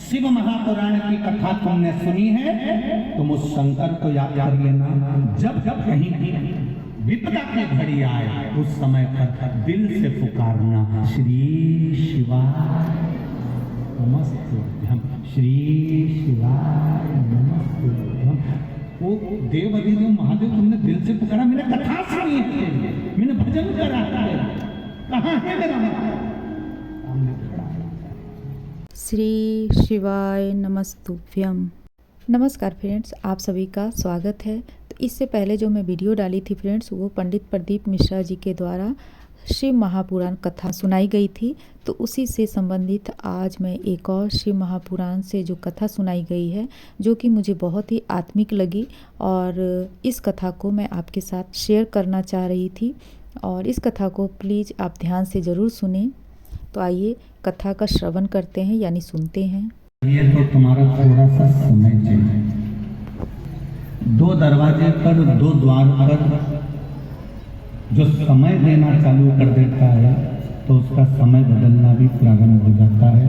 शिव महापुराण की कथा तुमने सुनी है, तुम उस शंकर को याद कर लेना। जब जब कहीं विपदा की घड़ी आए उस समय पर दिल से पुकारना, श्री शिवाय नमस्तुभ्यम, श्री शिवाय नमस्तुभ्यम। वो देव अधिदेव महादेव तुमने दिल से पुकारा, मैंने कथा सुनी है, मैंने भजन करा है, कहाँ है मेरा सामने खड़ा है। श्री शिवाय नमस्तुभ्यम। नमस्कार फ्रेंड्स, आप सभी का स्वागत है। तो इससे पहले जो मैं वीडियो डाली थी फ्रेंड्स, वो पंडित प्रदीप मिश्रा जी के द्वारा शिव महापुराण कथा सुनाई गई थी। तो उसी से संबंधित आज मैं एक और शिव महापुराण से जो कथा सुनाई गई है, जो कि मुझे बहुत ही आत्मिक लगी, और इस कथा को मैं आपके साथ शेयर करना चाह रही थी। और इस कथा को प्लीज़ आप ध्यान से ज़रूर सुनें। तो आइए कथा का श्रवण करते हैं, यानी सुनते हैं। ये तो तुम्हारा थोड़ा सा समय चाहिए। दो दरवाजे पर, दो द्वार पर जो समय देना चालू कर देता है तो उसका समय बदलना भी प्रारंभ हो जाता है।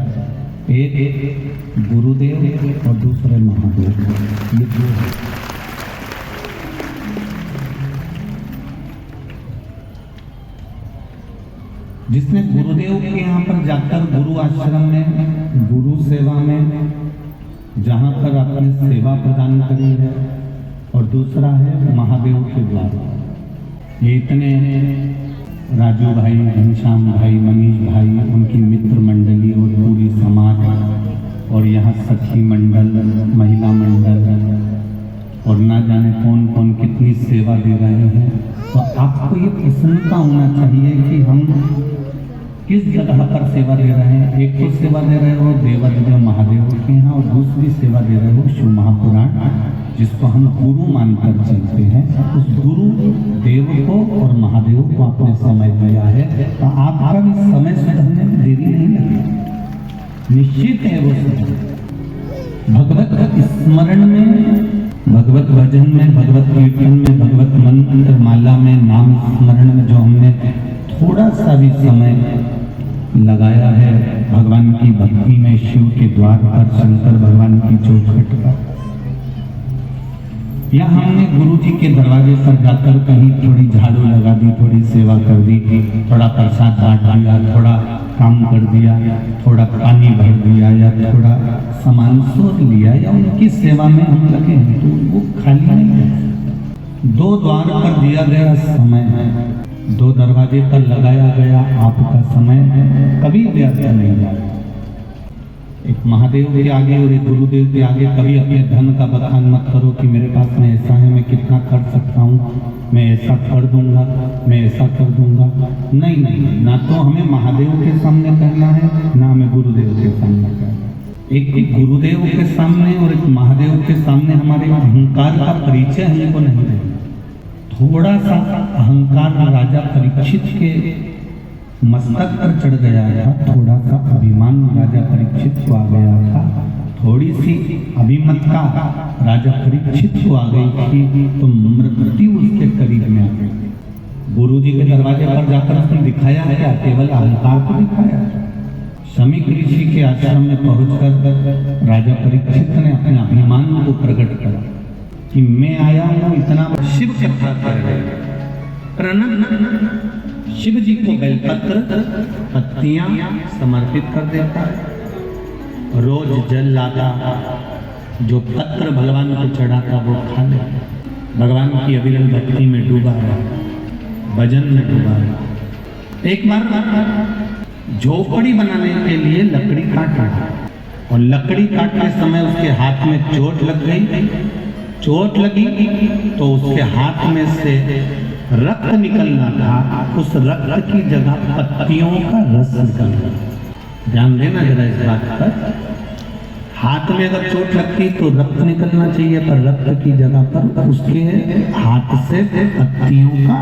एक गुरुदेव और दूसरे महादेव, ये दो है। जिसने गुरुदेव के यहाँ पर जाकर गुरु आश्रम में, गुरु सेवा में, जहाँ पर अपनी सेवा प्रदान करी है, और दूसरा है महादेव के द्वारा। ये इतने राजू भाई, घनश्याम भाई, मनीष भाई, उनकी मित्र मंडली और पूरी समाज, और यहाँ सखी मंडल, महिला मंडल, और ना जाने कौन कौन कितनी सेवा दे रहे हैं। तो आपको ये प्रसन्नता होना चाहिए कि हम किस जगह पर सेवा दे रहे हैं। एक तो सेवा दे रहे हो देवाधिदेव महादेव के यहाँ, और दूसरी सेवा दे रहे हो शिव महापुराण, जिसको हम गुरु मानकर चलते हैं। उस गुरु देव को और महादेव को आपने समय दिया है, तो आपका भी समय सुधरने में देरी नहीं लगेगी, निश्चित है वो समय। भगवत स्मरण में, भगवत भजन में, भगवत कीर्तन में, भगवत मंत्र माला में, नाम स्मरण में जो हमने थोड़ा सा भी समय लगाया है, भगवान की भक्ति में, शिव के द्वार पर, शंकर भगवान की चौखट पर, या हमने गुरु जी के दरवाजे पर जाकर कहीं थोड़ी झाड़ू लगा दी, थोड़ी सेवा कर दी, थोड़ा प्रसाद बांट दिया, थोड़ा काम कर दिया, थोड़ा पानी भर दिया, या थोड़ा सामान सोच लिया, या उनकी सेवा में हम लगे हैं, तो वो खाली नहीं है। दो द्वार पर दिया गया समय है, दो दरवाजे पर लगाया गया आपका समय कभी व्यर्थ नहीं जाएगा। एक महादेव के आगे और एक गुरुदेव के आगे कभी अपने धन का बखान मत करो कि मेरे पास में ऐसा है, मैं कितना कर सकता हूँ, मैं ऐसा कर दूंगा, मैं ऐसा कर दूंगा। नहीं नहीं, ना तो हमें महादेव के सामने कहना है, ना हमें गुरुदेव के सामने कहना है। एक गुरुदेव के सामने और एक महादेव के सामने हमारे अहंकार का परिचय हमको नहीं देना। थोड़ा सा अहंकार राजा परीक्षित के मस्तक पर चढ़ गया था, थोड़ा सा अभिमान राजा परीक्षित को आ गया था, थोड़ी सी अभिमतता राजा परीक्षित को आ गई थी, तो मृत्यु उसके करीब में आ गई। गुरु जी के दरवाजे पर जाकर उसने दिखाया क्या? केवल अहंकार को दिखाया। शमीक ऋषि के आश्रम में पहुंचकर राजा परीक्षित ने अपने अभिमान को प्रकट करा कि मैं आया हूँ इतना शिव कथा कर, शिव जी को बेलपत्र पत्तियां समर्पित कर देता, रोज जल लाता, जो पत्र भगवान को चढ़ाता वो खा लेता, भगवान की अविरल भक्ति में डूबा है, भजन में डूबा है। एक बार झोपड़ी बनाने के लिए लकड़ी काट रहा, और लकड़ी काटते समय उसके हाथ में चोट लग गई। चोट लगी तो उसके हाथ में से रक्त निकलना था, उस रक्त की जगह पत्तियों का रस निकल गया। ध्यान देना जरा इस बात पर। हाथ में अगर चोट लगती तो रक्त निकलना चाहिए, पर रक्त की जगह पर उसके हाथ से पत्तियों का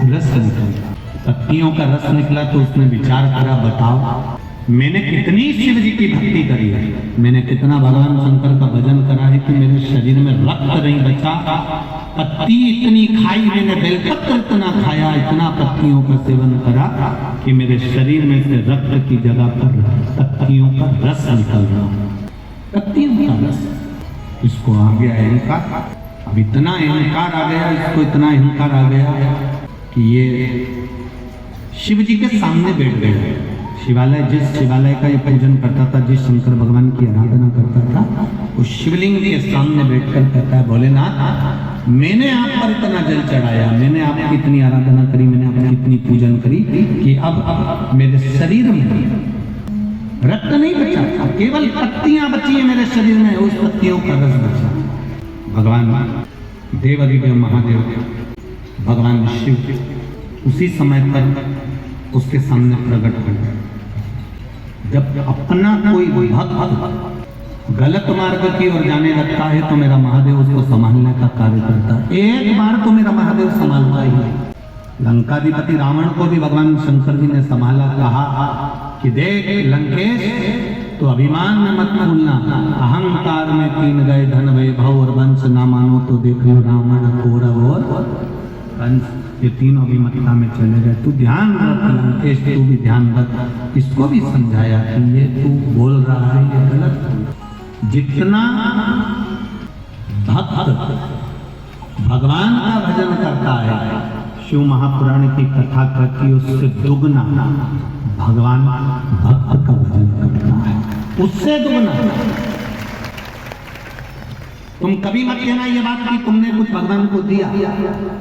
रस निकला। पत्तियों का रस निकला तो उसने विचार करा, बताओ मैंने कितनी शिव जी की भक्ति करी है, मैंने कितना भगवान शंकर का भजन करा है कि मेरे शरीर में रक्त नहीं बचा। पत्ती इतनी खाई मैंने, बेलपत्र इतना खाया, इतना पत्तियों का सेवन करा कि मेरे शरीर में से रक्त की जगह पर पत्तियों का रस निकल रहा। पत्तियों का रस। इसको आ गया अहंकार। अब इतना अहंकार आ गया, इसको इतना अहंकार आ गया कि ये शिव जी के सामने बैठ गया। जिस शिवालय का ये पूजन करता था, जिस शंकर भगवान की आराधना करता था, उस शिवलिंग के सामने बैठकर कहता है, भोलेनाथ मैंने आप पर इतना जल चढ़ाया, मैंने आपकी इतनी आराधना करी, मैंने आपकी इतनी पूजन करी कि अब मेरे शरीर में रक्त नहीं बचा, अब केवल पत्तियां बची है मेरे शरीर में, उस पत्तियों का रस बचा। भगवान देवाधिदेव महादेव भगवान शिव उसी समय पर उसके सामने प्रकट हो गए। जब अपना कोई भक्त गलत मार्ग की ओर जाने लगता है तो मेरा महादेव उसको संभालने का कार्य करता है। एक बार तो मेरा महादेव संभालता ही है। लंकाधिपति रावण को भी भगवान शंकर जी ने संभाला, कहा कि देख लंकेश, तो अभिमान में मत भूलना, अहंकार में कीन गए धन वैभव और वंश, ना मानो तो देख लो रावण कौरव और कंस, ये तीनों अभिमतता में चले गए। तू ध्यान रख लंकेश, तू भी ध्यान रख। इसको भी समझाया कि ये तू बोल रहा है ये गलत। जितना भक्त भगवान का भजन करता है, शिव महापुराण की कथा करती, उससे दुगना भगवान भक्त का भजन करता है, उससे दुगना। तुम कभी मत कहना ये बात कि तुमने कुछ भगवान को दिया।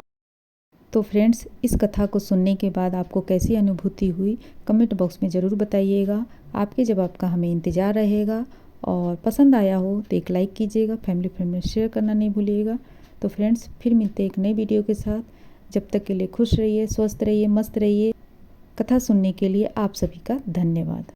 तो फ्रेंड्स, इस कथा को सुनने के बाद आपको कैसी अनुभूति हुई कमेंट बॉक्स में ज़रूर बताइएगा। आपके जवाब का हमें इंतज़ार रहेगा, और पसंद आया हो तो एक लाइक कीजिएगा, फैमिली फ्रेंड में शेयर करना नहीं भूलिएगा। तो फ्रेंड्स, फिर मिलते हैं एक नई वीडियो के साथ। जब तक के लिए खुश रहिए, स्वस्थ रहिए, मस्त रहिए। कथा सुनने के लिए आप सभी का धन्यवाद।